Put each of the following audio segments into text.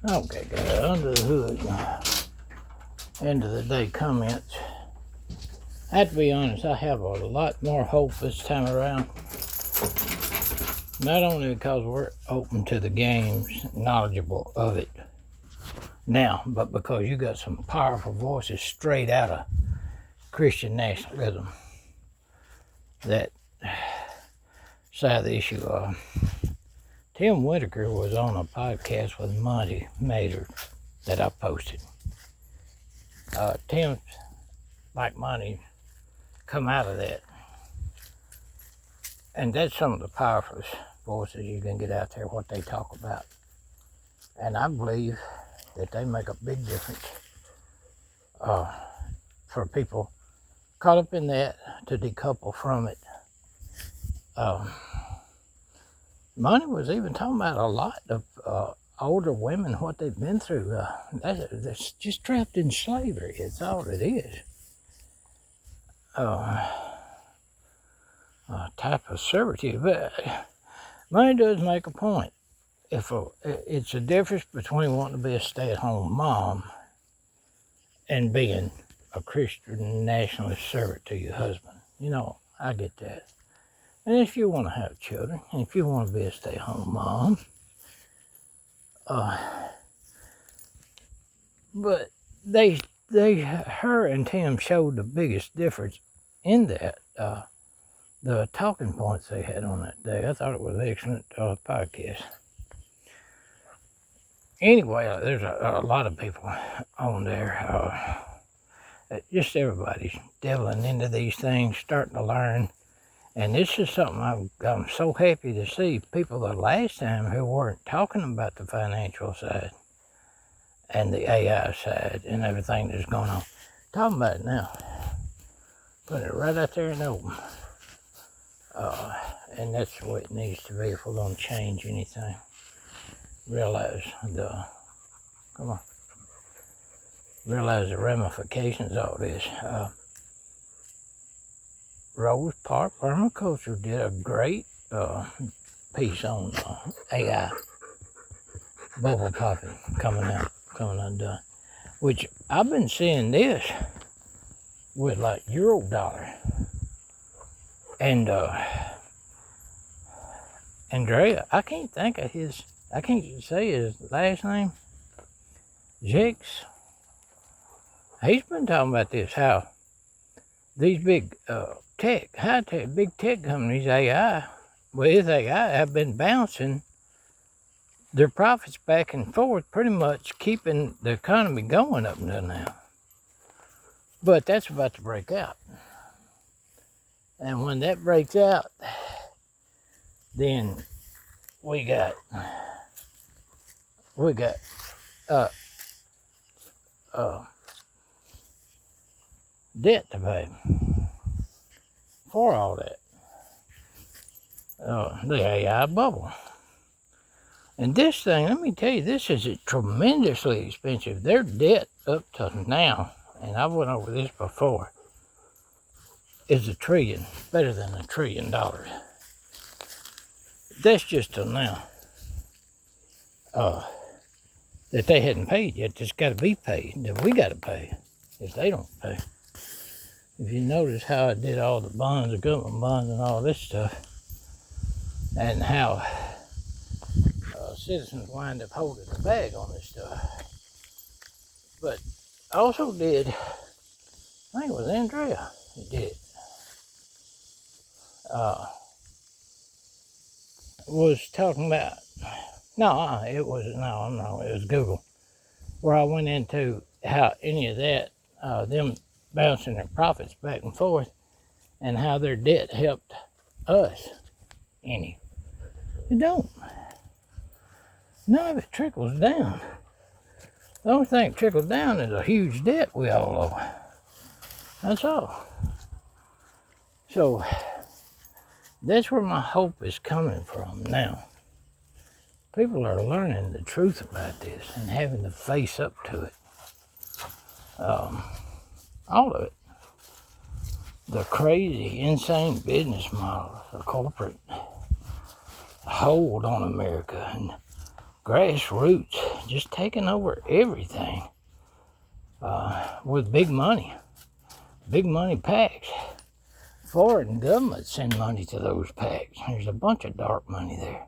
Okay, guys, under the hood, end of the day comments. I have to be honest, I have a lot more hope this time around. Not only because we're open to the games, knowledgeable of it now, but because you got some powerful voices straight out of Christian nationalism that side of the issue. Tim Whitaker was on a podcast with Monty Maynard that I posted. Tim, like Monty, come out of that. And that's some of the powerful voices you can get out there, what they talk about. And I believe that they make a big difference for people caught up in that to decouple from it. Monty was even talking about a lot of older women, what they've been through. That's just trapped in slavery. It's all it is. Type of servitude. But Monty does make a point. It's a difference between wanting to be a stay-at-home mom and being a Christian nationalist servant to your husband. You know, I get that. And if you want to have children, and if you want to be a stay-at-home mom, but her and Tim showed the biggest difference in that. The talking points they had on that day, I thought it was an excellent podcast. Anyway, there's a lot of people on there. Just everybody's delving into these things, starting to learn. And this is something I'm so happy to see people the last time who weren't talking about the financial side and the AI side and everything that's going on. Talking about it now. Putting it right out there in the open. And that's the way it needs to be if we're going to change anything. Realize the ramifications of all this. Rose Park Permaculture did a great piece on AI bubble popping coming undone, which I've been seeing this with like Eurodollar and Andrea. I can't say his last name. Jix. He's been talking about this, how these big big tech companies, AI, have been bouncing their profits back and forth, pretty much keeping the economy going up until now. But that's about to break out. And when that breaks out, then we got debt to pay for all that. The AI bubble. And this thing, let me tell you, this is tremendously expensive. Their debt up to now, and I went over this before, is $1 trillion, better than $1 trillion. That's just till now. That they hadn't paid yet, it's got to be paid. That we got to pay if they don't pay. If you notice how I did all the bonds, the government bonds and all this stuff, and how citizens wind up holding the bag on this stuff. But I also did, I think it was Andrea who did, was talking about, it was Google, where I went into how any of that, them bouncing their profits back and forth, and how their debt helped us any. It don't. None of it trickles down. The only thing that trickles down is a huge debt we all owe. That's all. So that's where my hope is coming from now. People are learning the truth about this and having to face up to it. All of it. The crazy, insane business model, the corporate hold on America, and grassroots, just taking over everything with big money packs. Foreign governments send money to those packs. There's a bunch of dark money there.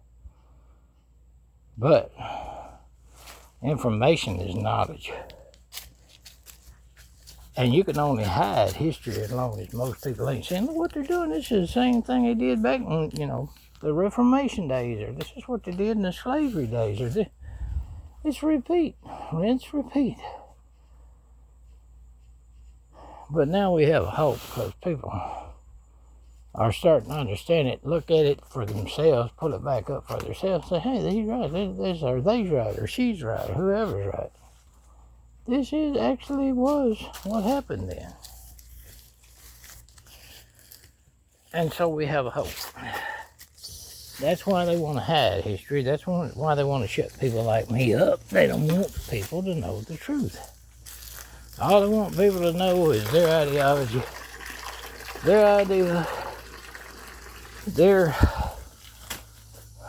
But information is knowledge. And you can only hide history as long as most people ain't saying, look what they're doing. This is the same thing they did back in, the Reformation days, or this is what they did in the slavery days, or this. It's repeat, rinse, repeat. But now we have hope because people are starting to understand it, look at it for themselves, pull it back up for themselves, say, hey, he's right, this or they's right, or she's right, or whoever's right. This actually was what happened then. And so we have a hope. That's why they want to hide history. That's why they want to shut people like me up. They don't want people to know the truth. All they want people to know is their ideology, their idea, their,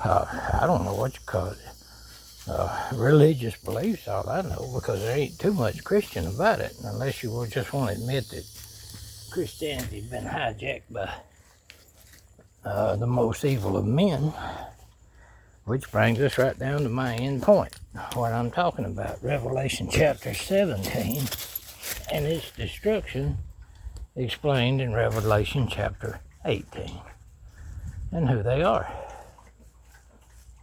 I don't know what you call it, religious beliefs, all I know, because there ain't too much Christian about it, unless you just want to admit that Christianity's been hijacked by the most evil of men, which brings us right down to my end point, what I'm talking about, Revelation chapter 17, and its destruction explained in Revelation chapter 18, and who they are.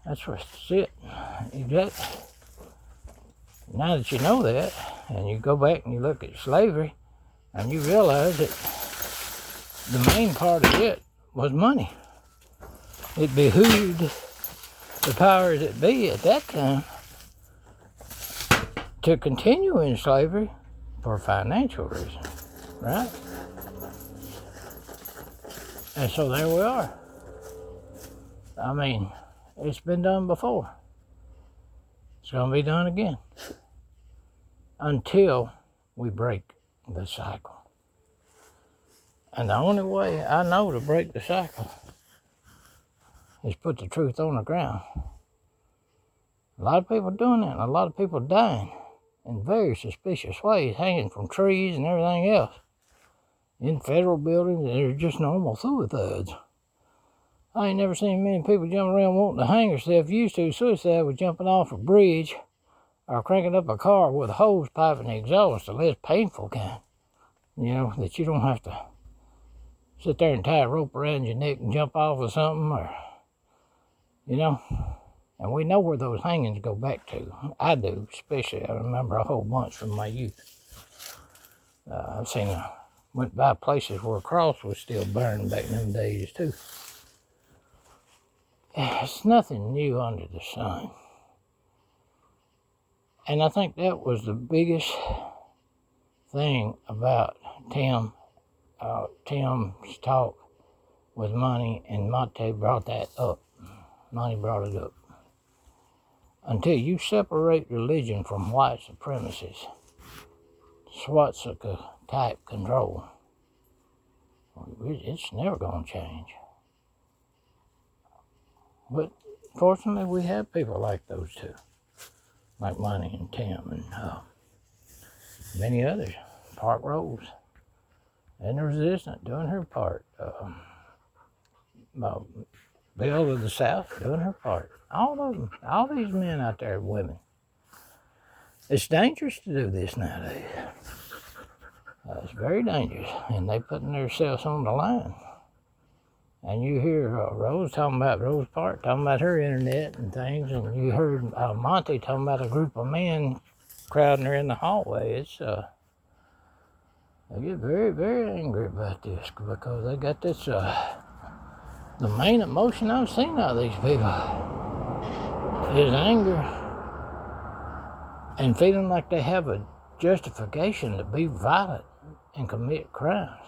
That's what's it. Exactly. Now that you know that, and you go back and you look at slavery, and you realize that the main part of it was money. It behooved the powers that be at that time to continue in slavery for financial reasons, right? And so there we are. I mean, it's been done before. It's going to be done again until we break the cycle. And the only way I know to break the cycle is put the truth on the ground. A lot of people doing that, and a lot of people dying in very suspicious ways, hanging from trees and everything else in federal buildings, and they're just normal suicides. I ain't never seen many people jumping around wanting to hang themselves. Used to suicide was jumping off a bridge or cranking up a car with a hose pipe and the exhaust, the less painful kind. That you don't have to sit there and tie a rope around your neck and jump off of something, or, And we know where those hangings go back to. I do, especially. I remember a whole bunch from my youth. I've went by places where a cross was still burning back in them days, too. It's nothing new under the sun. And I think that was the biggest thing about Tim's talk with Monty, and Monty brought that up. Monty brought it up. Until you separate religion from white supremacists, swastika type control, it's never going to change. But fortunately, we have people like those two, like Monty and Tim and many others. Park Rose and the Resistance doing her part. Bill of the South doing her part. All of them, all these men out there, women. It's dangerous to do this nowadays. It's very dangerous, and they putting themselves on the line. And you hear Rose Park talking about her internet and things, and you heard Monty talking about a group of men crowding her in the hallway. It's they get very, very angry about this because they got this. The main emotion I've seen out of these people is anger and feeling like they have a justification to be violent and commit crimes.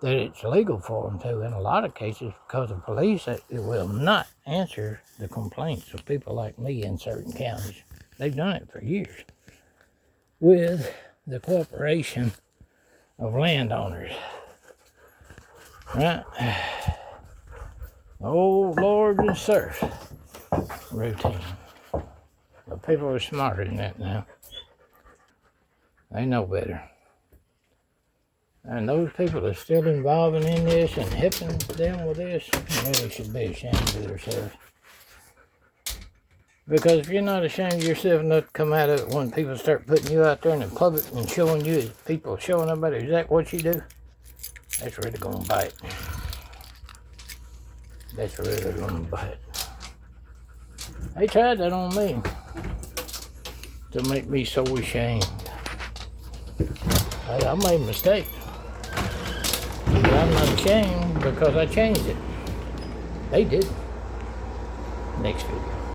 That it's legal for them to, in a lot of cases, because the police will not answer the complaints of people like me in certain counties. They've done it for years with the cooperation of landowners. Right? Oh, Lord and sirs. routine. But people are smarter than that now. They know better. And those people that are still involving in this and helping them with this really should be ashamed of themselves. Because if you're not ashamed of yourself enough to come out of it when people start putting you out there in the public and showing you, people showing everybody exactly what you do, that's really gonna bite. That's really gonna bite. They tried that on me to make me so ashamed. I made mistakes. But I'm not ashamed because I changed it. They did. Next video.